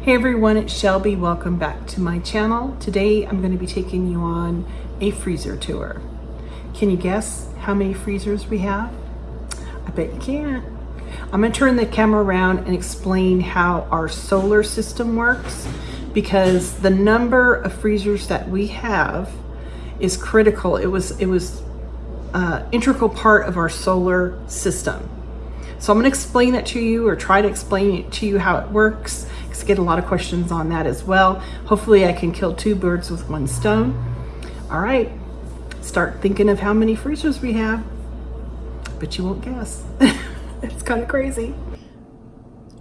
Hey everyone, it's Shelby. Welcome back to my channel. Today I'm going to be taking you on a freezer tour. Can you guess how many freezers we have? I bet you can't. I'm going to turn the camera around and explain how our solar system works, because the number of freezers that we have is critical. It was integral part of our solar system. So I'm going to explain that to you, or try to explain it to you how it works, because I get a lot of questions on that as well. Hopefully I can kill two birds with one stone. All right, start thinking of how many freezers we have, but you won't guess. It's kind of crazy.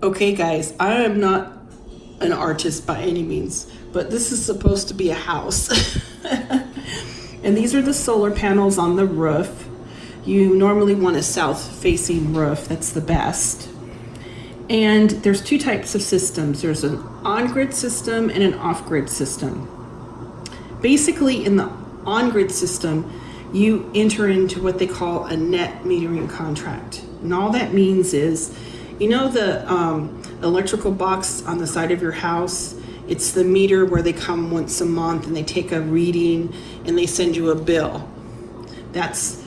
Okay guys, I am not an artist by any means, but this is supposed to be a house. And these are the solar panels on the roof. You normally want a south-facing roof, that's the best. And there's two types of systems. There's an on-grid system and an off-grid system. Basically, in the on-grid system, you enter into what they call a net metering contract. And all that means is, you know the electrical box on the side of your house? It's the meter where they come once a month and they take a reading and they send you a bill. That's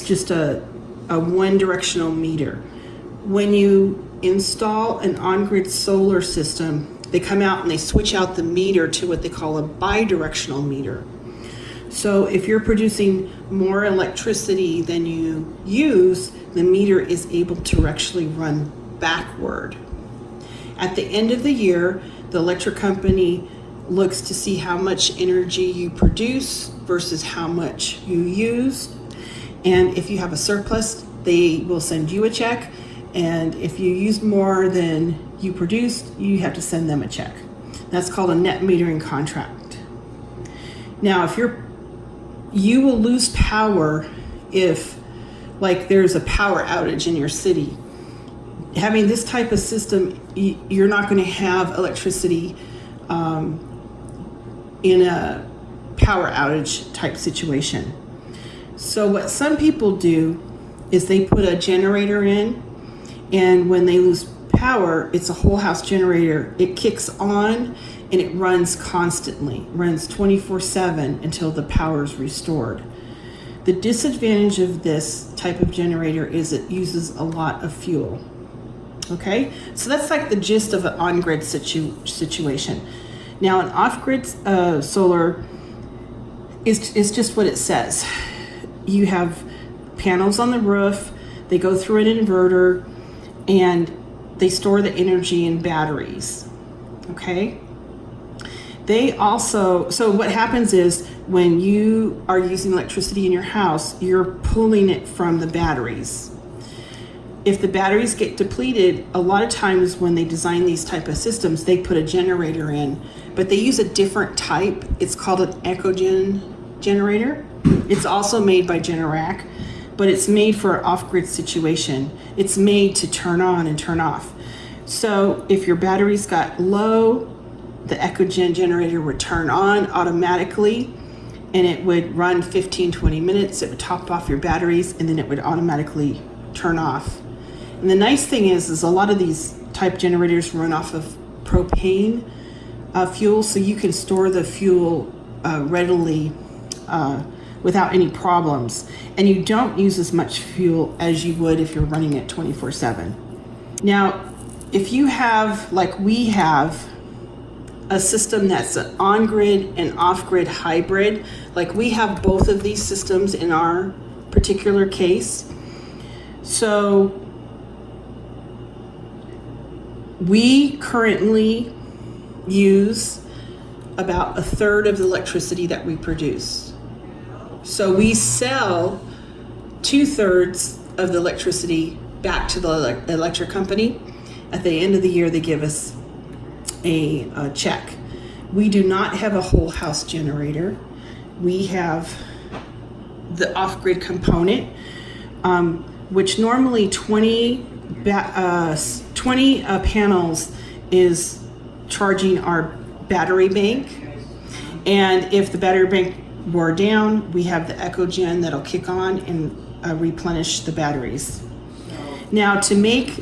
just a one-directional meter. When you install an on-grid solar system, they come out and they switch out the meter to what they call a bi-directional meter. So if you're producing more electricity than you use, the meter is able to actually run backward. At the end of the year, the electric company looks to see how much energy you produce versus how much you use. And if you have a surplus, they will send you a check. And if you use more than you produced, you have to send them a check. That's called a net metering contract. Now, if you will lose power if, like, there's a power outage in your city. Having this type of system, you're not going to have electricity in a power outage type situation. So what some people do is they put a generator in, and when they lose power, it's a whole house generator. It kicks on and it runs constantly, runs 24/7 until the power is restored. The disadvantage of this type of generator is it uses a lot of fuel. Okay, so that's like the gist of an on-grid situation. Now, an off-grid solar is just what it says. You have panels on the roof, they go through an inverter, and they store the energy in batteries, okay? They also, so what happens is when you are using electricity in your house, you're pulling it from the batteries. If the batteries get depleted, a lot of times when they design these type of systems, they put a generator in, but they use a different type. It's called an ecogen generator. It's also made by Generac, but it's made for an off-grid situation. It's made to turn on and turn off. So if your batteries got low, the ecogen generator would turn on automatically, and it would run 15-20 minutes. It would top off your batteries, and then it would automatically turn off. And the nice thing is a lot of these type generators run off of propane fuel, so you can store the fuel readily without any problems. And you don't use as much fuel as you would if you're running it 24/7. Now, if you have, like we have, a system that's an on-grid and off-grid hybrid, like we have both of these systems in our particular case. So we currently use about 1/3 of the electricity that we produce. So we sell 2/3 of the electricity back to the electric company. At the end of the year, they give us a check. We do not have a whole house generator. We have the off-grid component, which normally 20 panels is charging our battery bank. And if the battery bank wore down, we have the ecogen that'll kick on and replenish the batteries. Now, to make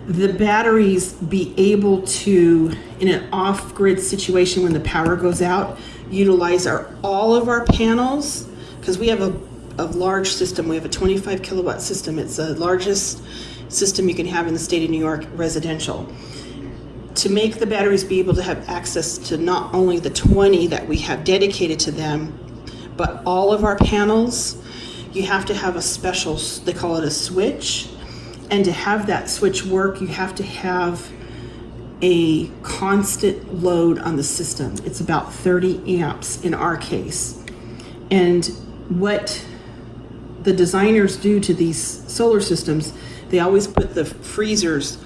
the batteries be able to, in an off-grid situation when the power goes out, utilize all of our panels, because we have a large system. We have a 25 kilowatt system. It's the largest system you can have in the state of New York residential. To make the batteries be able to have access to not only the 20 that we have dedicated to them, but all of our panels, you have to have a special, they call it a switch. And to have that switch work, you have to have a constant load on the system. It's about 30 amps in our case. And what the designers do to these solar systems, they always put the freezers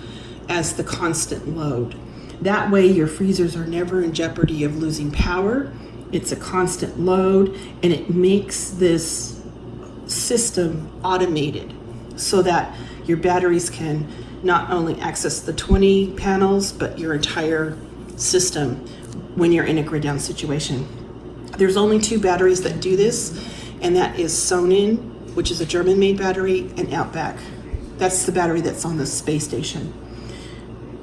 as the constant load. That way your freezers are never in jeopardy of losing power. It's a constant load, and it makes this system automated so that your batteries can not only access the 20 panels, but your entire system when you're in a grid down situation. There's only 2 batteries that do this, and that is Sonnen, which is a German-made battery, and Outback. That's the battery that's on the space station.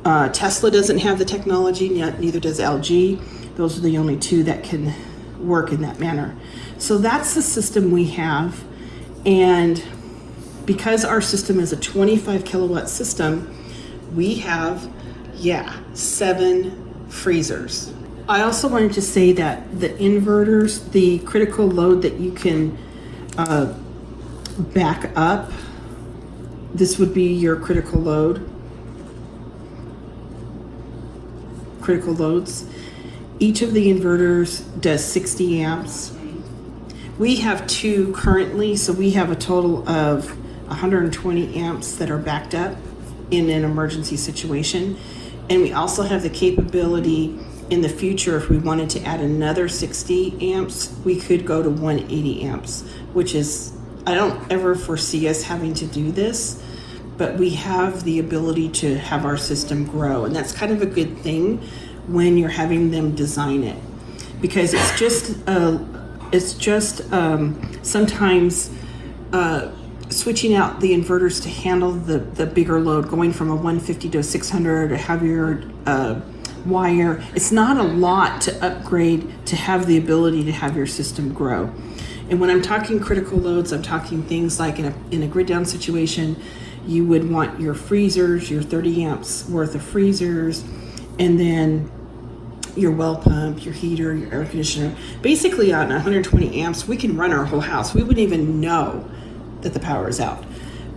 Tesla doesn't have the technology, neither does LG. Those are the only 2 that can work in that manner. So that's the system we have, and because our system is a 25 kilowatt system, we have, 7 freezers. I also wanted to say that the inverters, the critical load that you can back up, this would be your critical loads. Each of the inverters does 60 amps. We have 2 currently, so we have a total of 120 amps that are backed up in an emergency situation. And we also have the capability in the future, if we wanted to add another 60 amps, we could go to 180 amps, which is, I don't ever foresee us having to do this, but we have the ability to have our system grow. And that's kind of a good thing when you're having them design it, because it's just sometimes switching out the inverters to handle the bigger load, going from a 150 to a 600, a heavier wire. It's not a lot to upgrade to have the ability to have your system grow. And when I'm talking critical loads, I'm talking things like in a grid down situation, you would want your freezers, your 30 amps worth of freezers, and then your well pump, your heater, your air conditioner. Basically on 120 amps, we can run our whole house. We wouldn't even know that the power is out.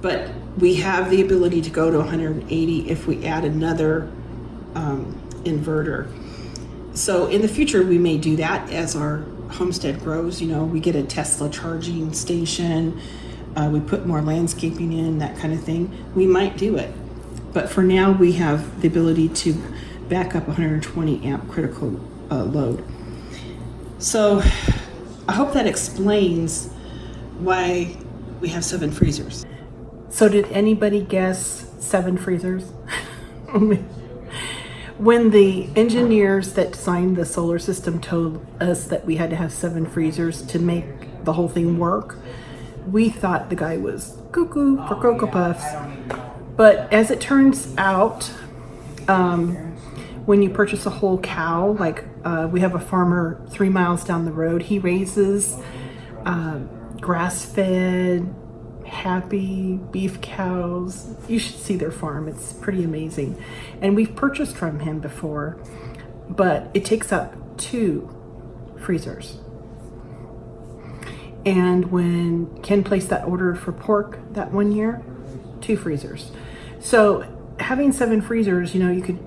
But we have the ability to go to 180 if we add another inverter. So in the future, we may do that as our homestead grows. You know, we get a Tesla charging station, we put more landscaping in, that kind of thing. We might do it. But for now, we have the ability to back up 120 amp critical load. So I hope that explains why we have 7 freezers. So did anybody guess 7 freezers? When the engineers that designed the solar system told us that we had to have 7 freezers to make the whole thing work, we thought the guy was cuckoo for Cocoa Puffs. But as it turns out, when you purchase a whole cow, like we have a farmer 3 miles down the road, he raises grass-fed, happy beef cows. You should see their farm. It's pretty amazing. And we've purchased from him before, but it takes up 2 freezers. And when Ken placed that order for pork that one year, 2 freezers. So having 7 freezers, you know, you could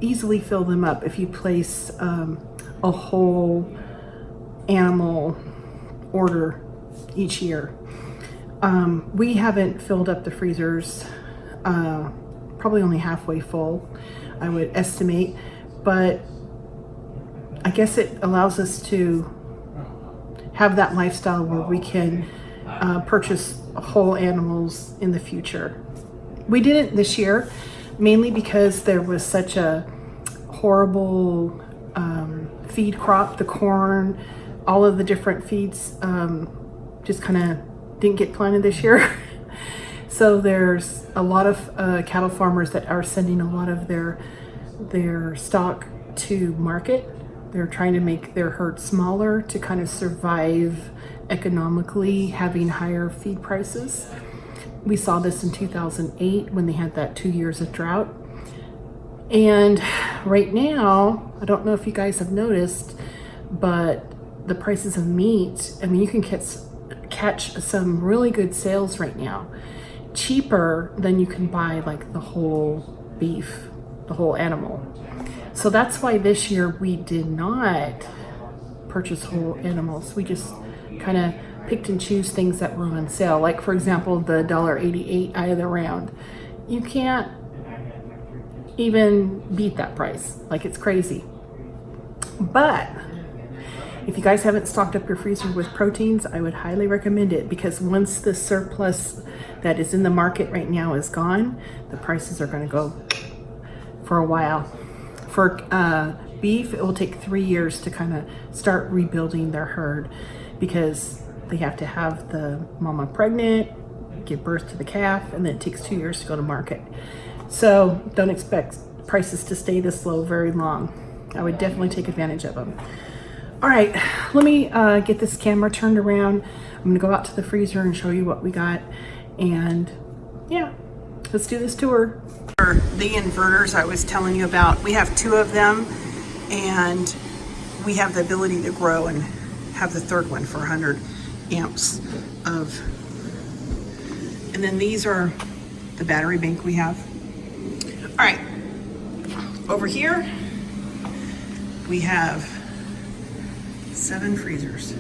easily fill them up if you place a whole animal order each year. We haven't filled up the freezers, probably only halfway full, I would estimate, but I guess it allows us to have that lifestyle where we can purchase whole animals in the future. We didn't this year, mainly because there was such a horrible feed crop, the corn, all of the different feeds just kind of didn't get planted this year. So there's a lot of cattle farmers that are sending a lot of their stock to market. They're trying to make their herd smaller to kind of survive economically, having higher feed prices. We saw this in 2008 when they had that 2 years of drought. And right now, I don't know if you guys have noticed, but the prices of meat, I mean, you can catch some really good sales right now, cheaper than you can buy like the whole beef, the whole animal. So that's why this year we did not purchase whole animals. We just kind of picked and choose things that were on sale. Like for example, the $1.88 eye of the round. You can't even beat that price. Like, it's crazy. But if you guys haven't stocked up your freezer with proteins, I would highly recommend it, because once the surplus that is in the market right now is gone, the prices are going to go for a while. For beef, it will take 3 years to kind of start rebuilding their herd, because they have to have the mama pregnant, give birth to the calf, and then it takes 2 years to go to market. So don't expect prices to stay this low very long. I would definitely take advantage of them. All right, let me get this camera turned around. I'm gonna go out to the freezer and show you what we got. And yeah, let's do this tour. The inverters I was telling you about, we have 2 of them, and we have the ability to grow and have the third one for 100 amps of. And then these are the battery bank we have. All right, over here we have 7 freezers.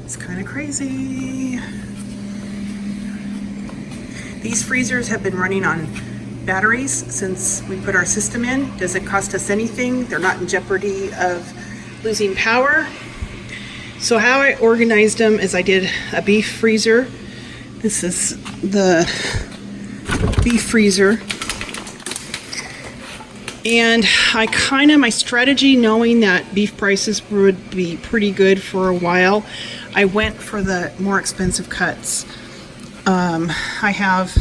It's kind of crazy. These freezers have been running on batteries since we put our system in. Doesn't cost us anything. They're not in jeopardy of losing power. So how I organized them is I did a beef freezer. This is the beef freezer. And my strategy, knowing that beef prices would be pretty good for a while, I went for the more expensive cuts. I have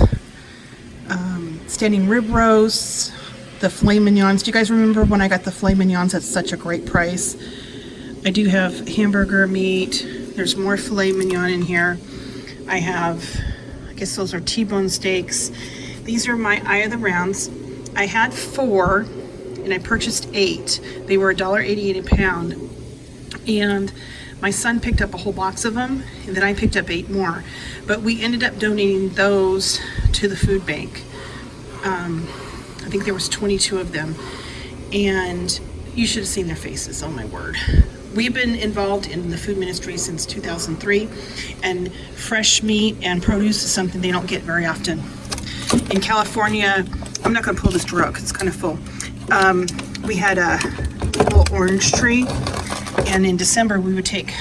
standing rib roasts, the filet mignons. Do you guys remember when I got the filet mignons at such a great price? I do have hamburger meat. There's more filet mignon in here. I have, I guess those are T-bone steaks. These are my eye of the rounds. I had 4 and I purchased 8. They were $1.88 a pound. And my son picked up a whole box of them, and then I picked up 8 more. But we ended up donating those to the food bank. I think there was 22 of them. And you should have seen their faces, oh my word. We've been involved in the food ministry since 2003, and fresh meat and produce is something they don't get very often. In California, I'm not going to pull this drawer out because it's kind of full. We had a little orange tree, and in December we would take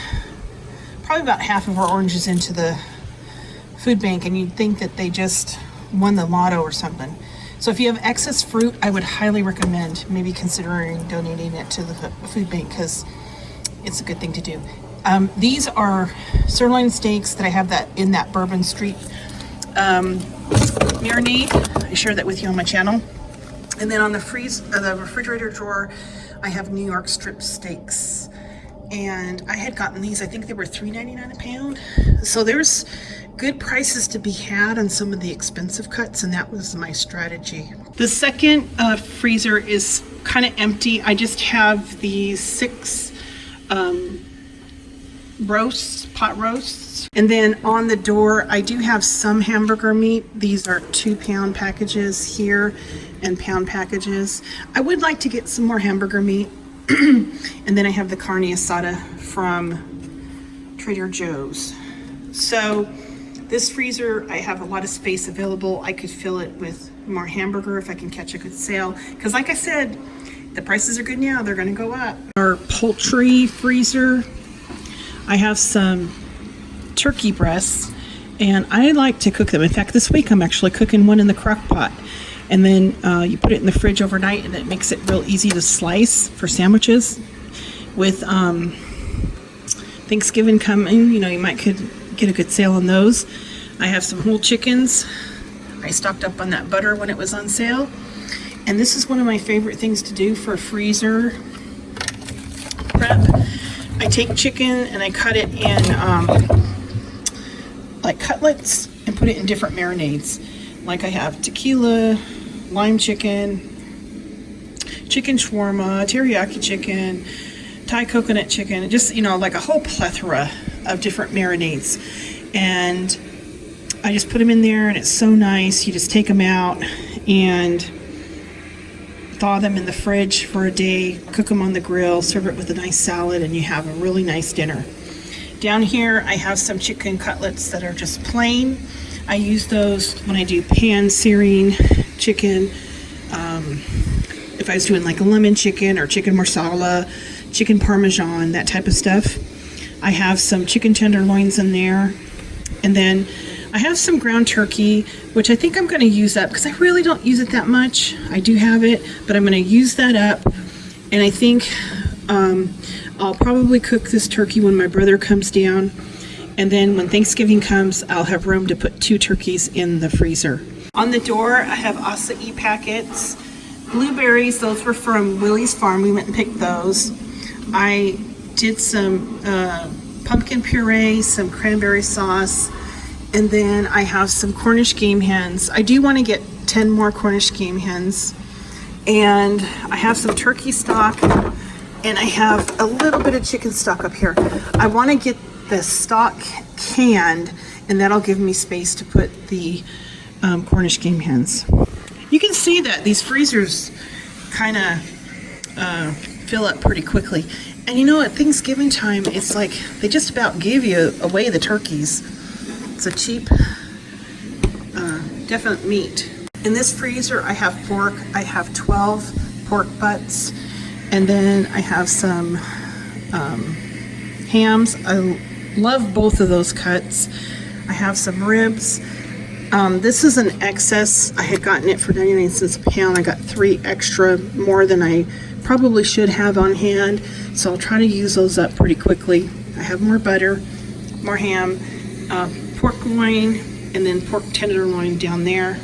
probably about half of our oranges into the food bank, and you'd think that they just won the lotto or something. So if you have excess fruit, I would highly recommend maybe considering donating it to the food bank, because it's a good thing to do. These are sirloin steaks that I have that in that Bourbon Street marinade. I shared that with you on my channel. And then on the refrigerator drawer, I have New York strip steaks. And I had gotten these, I think they were $3.99 a pound. So there's good prices to be had on some of the expensive cuts, and that was my strategy. The second freezer is kind of empty. I just have these 6 pot roasts. And then on the door, I do have some hamburger meat. These are 2-pound packages here and pound packages. I would like to get some more hamburger meat. And then I have the carne asada from Trader Joe's. So this freezer, I have a lot of space available. I could fill it with more hamburger if I can catch a good sale. Because like I said, the prices are good now. They're going to go up. Our poultry freezer, I have some turkey breasts, and I like to cook them. In fact, this week I'm actually cooking one in the crock pot. And then you put it in the fridge overnight, and it makes it real easy to slice for sandwiches. With Thanksgiving coming, you know, you could get a good sale on those. I have some whole chickens. I stocked up on that butter when it was on sale. And this is one of my favorite things to do for freezer prep. I take chicken and I cut it in like cutlets and put it in different marinades. Like I have tequila, lime chicken, chicken shawarma, teriyaki chicken, Thai coconut chicken, just, you know, like a whole plethora of different marinades. And I just put them in there and it's so nice. You just take them out and thaw them in the fridge for a day, cook them on the grill, serve it with a nice salad, and you have a really nice dinner. Down here I have some chicken cutlets that are just plain. I use those when I do pan searing chicken. If I was doing like a lemon chicken or chicken marsala, chicken parmesan, that type of stuff. I have some chicken tenderloins in there. And then I have some ground turkey, which I think I'm going to use up because I really don't use it that much. I do have it, but I'm going to use that up. And I think I'll probably cook this turkey when my brother comes down. And then when Thanksgiving comes, I'll have room to put 2 turkeys in the freezer. On the door, I have acai packets. Blueberries, those were from Willie's Farm. We went and picked those. I did some pumpkin puree, some cranberry sauce. And then I have some Cornish game hens. I do want to get 10 more Cornish game hens. And I have some turkey stock. And I have a little bit of chicken stock up here. I want to get the stock canned, and that'll give me space to put the Cornish game hens. You can see that these freezers kind of fill up pretty quickly. And you know, at Thanksgiving time, it's like they just about give you away the turkeys. It's a cheap, definite meat. In this freezer, I have pork. I have 12 pork butts. And then I have some hams. I love both of those cuts. I have some ribs. This is an excess. I had gotten it for 99 cents a pound. I got 3 extra, more than I probably should have on hand. So I'll try to use those up pretty quickly. I have more butter, more ham, pork loin, and then pork tenderloin down there.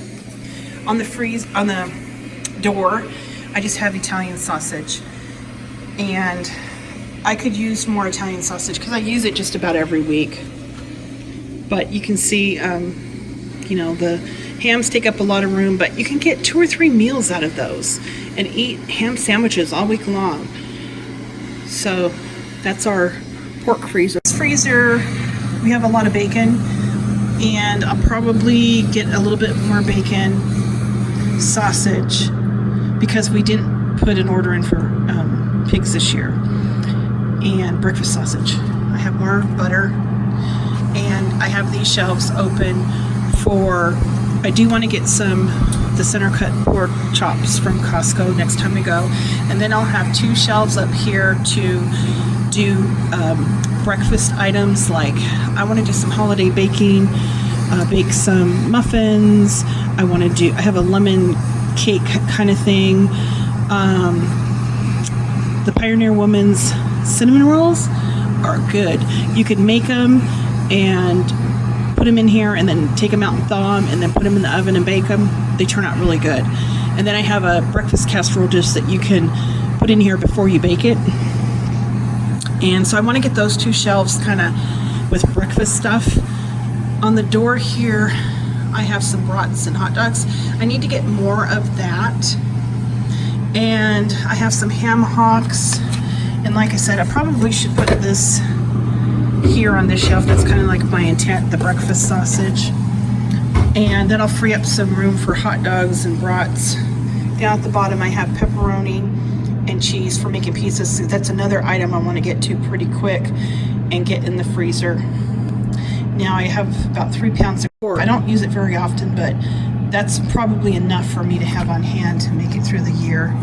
On the door, I just have Italian sausage. And I could use more Italian sausage because I use it just about every week. But you can see, you know, the hams take up a lot of room, but you can get 2 or 3 meals out of those and eat ham sandwiches all week long. So that's our pork freezer. This freezer, we have a lot of bacon, and I'll probably get a little bit more bacon, sausage, because we didn't put an order in for pigs this year, and breakfast sausage. I have more butter, and I have these shelves open for, I do want to get the center cut pork chops from Costco next time we go, and then I'll have 2 shelves up here to do breakfast items. Like I want to do some holiday baking, bake some muffins. I have a lemon cake kind of thing. The Pioneer Woman's cinnamon rolls are good. You could make them and put them in here and then take them out and thaw them and then put them in the oven and bake them. They turn out really good. And then I have a breakfast casserole dish that you can put in here before you bake it. And so I want to get those 2 shelves kind of with breakfast stuff. On the door here, I have some brats and hot dogs. I need to get more of that. And I have some ham hocks. And like I said, I probably should put this here on this shelf. That's kind of like my intent, the breakfast sausage. And that'll free up some room for hot dogs and brats. Down at the bottom, I have pepperoni and cheese for making pizzas. That's another item I want to get to pretty quick and get in the freezer. Now I have about 3 pounds of pork. I don't use it very often, but that's probably enough for me to have on hand to make it through the year.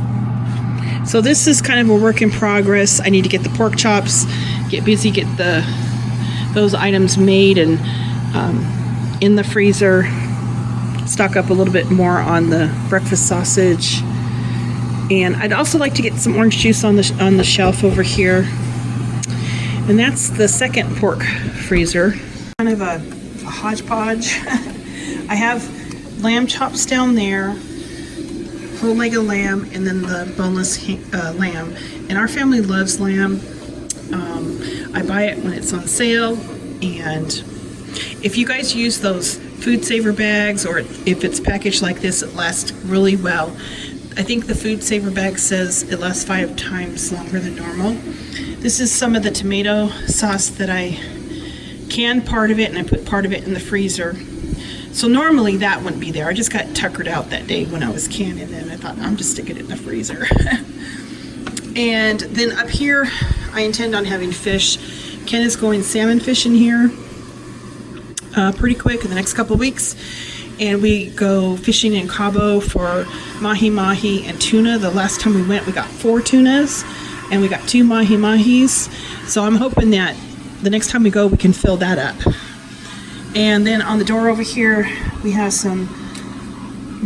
So this is kind of a work in progress. I need to get the pork chops, get busy, get those items made and in the freezer, stock up a little bit more on the breakfast sausage. And I'd also like to get some orange juice on the shelf over here. And that's the second pork freezer. Kind of a a hodgepodge. I have lamb chops down there, whole leg of lamb, and then the boneless lamb. And our family loves lamb. I buy it when it's on sale, and if you guys use those food saver bags, or if it's packaged like this, it lasts really well. I think the food saver bag says it lasts 5 times longer than normal. This is some of the tomato sauce that I canned part of it, and I put part of it in the freezer. So normally that wouldn't be there. I just got tuckered out that day when I was canning it, and I thought, I'm just sticking it in the freezer. And then up here, I intend on having fish. Ken is going salmon fishing here pretty quick in the next couple weeks. And we go fishing in Cabo for mahi-mahi and tuna. The last time we went, we got 4 tunas, and we got 2 mahi-mahis. So I'm hoping that the next time we go, we can fill that up. And then on the door over here, we have some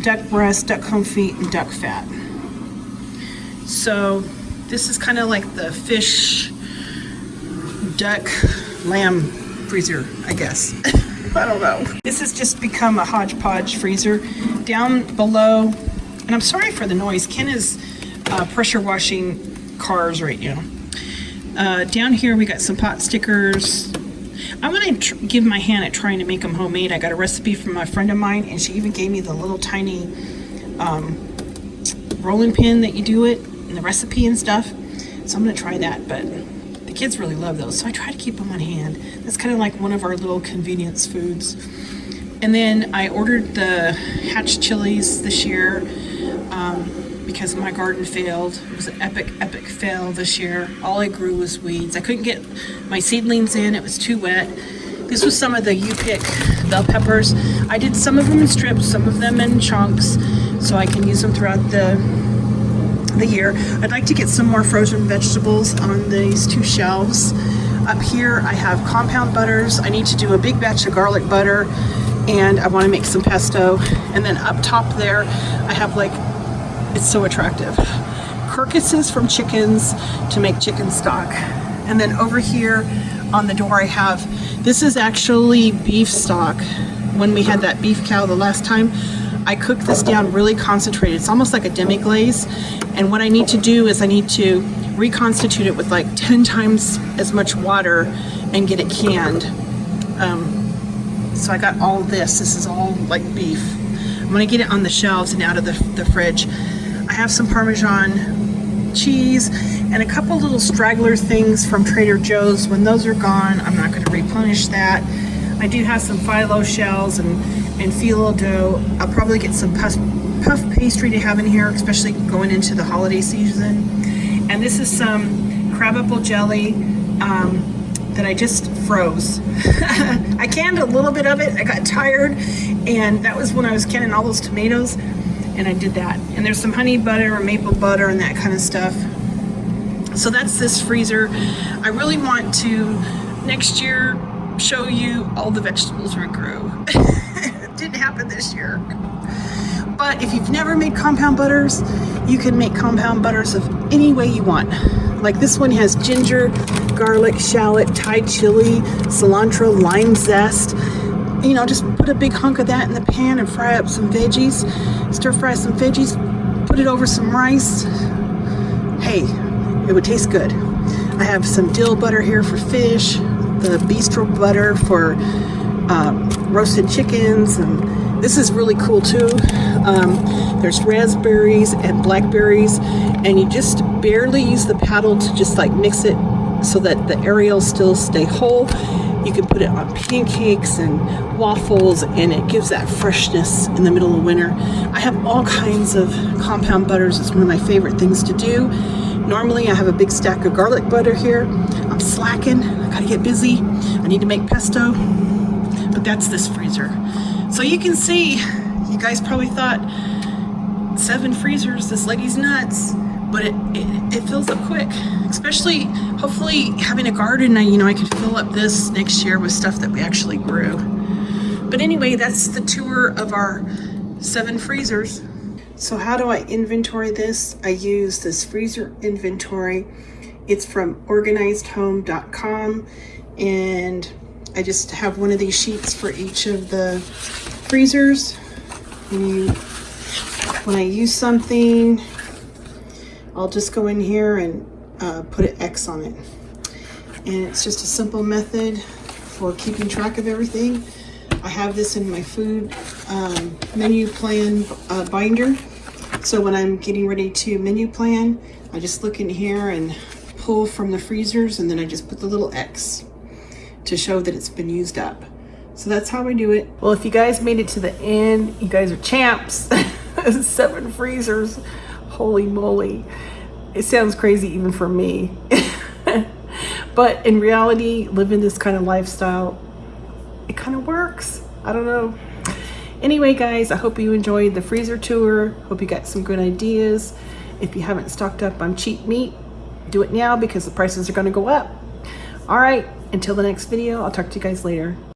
duck breast, duck confit, and duck fat. So this is kind of like the fish, duck, lamb freezer, I guess. I don't know. This has just become a hodgepodge freezer. Down below, and I'm sorry for the noise, Ken is pressure washing cars right now. Down here we got some pot stickers. I'm going to give my hand at trying to make them homemade. I got a recipe from a friend of mine, and she even gave me the little tiny rolling pin that you do it, and the recipe and stuff. So I'm going to try that, but the kids really love those, so I try to keep them on hand. That's kind of like one of our little convenience foods. And then I ordered the hatch chilies this year because my garden failed. It was an epic fail this year. All I grew was weeds. I couldn't get my seedlings in. It was too wet. This was some of the U-Pick bell peppers. I did some of them in strips, some of them in chunks, so I can use them throughout the year. I'd like to get some more frozen vegetables on these 2 shelves. Up here I have compound butters. I need to do a big batch of garlic butter, and I want to make some pesto. And then up top there I have, like, it's so attractive, carcasses from chickens to make chicken stock. And then over here on the door I have, this is actually beef stock. When we had that beef cow the last time, I cooked this down really concentrated. It's almost like a demi-glaze. And what I need to do is I need to reconstitute it with like 10 times as much water and get it canned. So I got all this. This is all like beef. I'm gonna get it on the shelves and out of the fridge. I have some Parmesan cheese and a couple little straggler things from Trader Joe's. When those are gone, I'm not gonna replenish that. I do have some phyllo shells and phyllo dough. I'll probably get some puff pastry to have in here, especially going into the holiday season. And this is some crab apple jelly that I just froze. I canned a little bit of it. I got tired, and that was when I was canning all those tomatoes, and I did that. And there's some honey butter and maple butter and that kind of stuff. So that's this freezer. I really want to next year show you all the vegetables we grew. It didn't happen this year. But if you've never made compound butters, you can make compound butters of any way you want. Like this one has ginger, garlic, shallot, Thai chili, cilantro, lime zest. You know, just put a big hunk of that in the pan and fry up some veggies. Stir fry some veggies, put it over some rice. Hey, it would taste good. I have some dill butter here for fish, the bistro butter for roasted chickens, and this is really cool too. There's raspberries and blackberries, and you just barely use the paddle to just like mix it so that the areas still stay whole. You can put it on pancakes and waffles, and it gives that freshness in the middle of winter. I have all kinds of compound butters. It's one of my favorite things to do. Normally I have a big stack of garlic butter here. I'm slacking, I gotta get busy. I need to make pesto, but that's this freezer. So you can see, you guys probably thought 7 freezers, this lady's nuts, but it fills up quick. Especially, hopefully having a garden, I can fill up this next year with stuff that we actually grew. But anyway, that's the tour of our 7 freezers. So how do I inventory this? I use this freezer inventory. It's from organizedhome.com, and I just have one of these sheets for each of the freezers. When I use something, I'll just go in here and put an X on it. And it's just a simple method for keeping track of everything. I have this in my food menu plan binder. So when I'm getting ready to menu plan, I just look in here and pull from the freezers, and then I just put the little X to show that it's been used up. So that's how I do it. Well, if you guys made it to the end, you guys are champs. 7 freezers, holy moly. It sounds crazy even for me. But in reality, living this kind of lifestyle, it kind of works. I don't know. Anyway, guys, I hope you enjoyed the freezer tour. Hope you got some good ideas. If you haven't stocked up on cheap meat, do it now because the prices are going to go up. All right, until the next video, I'll talk to you guys later.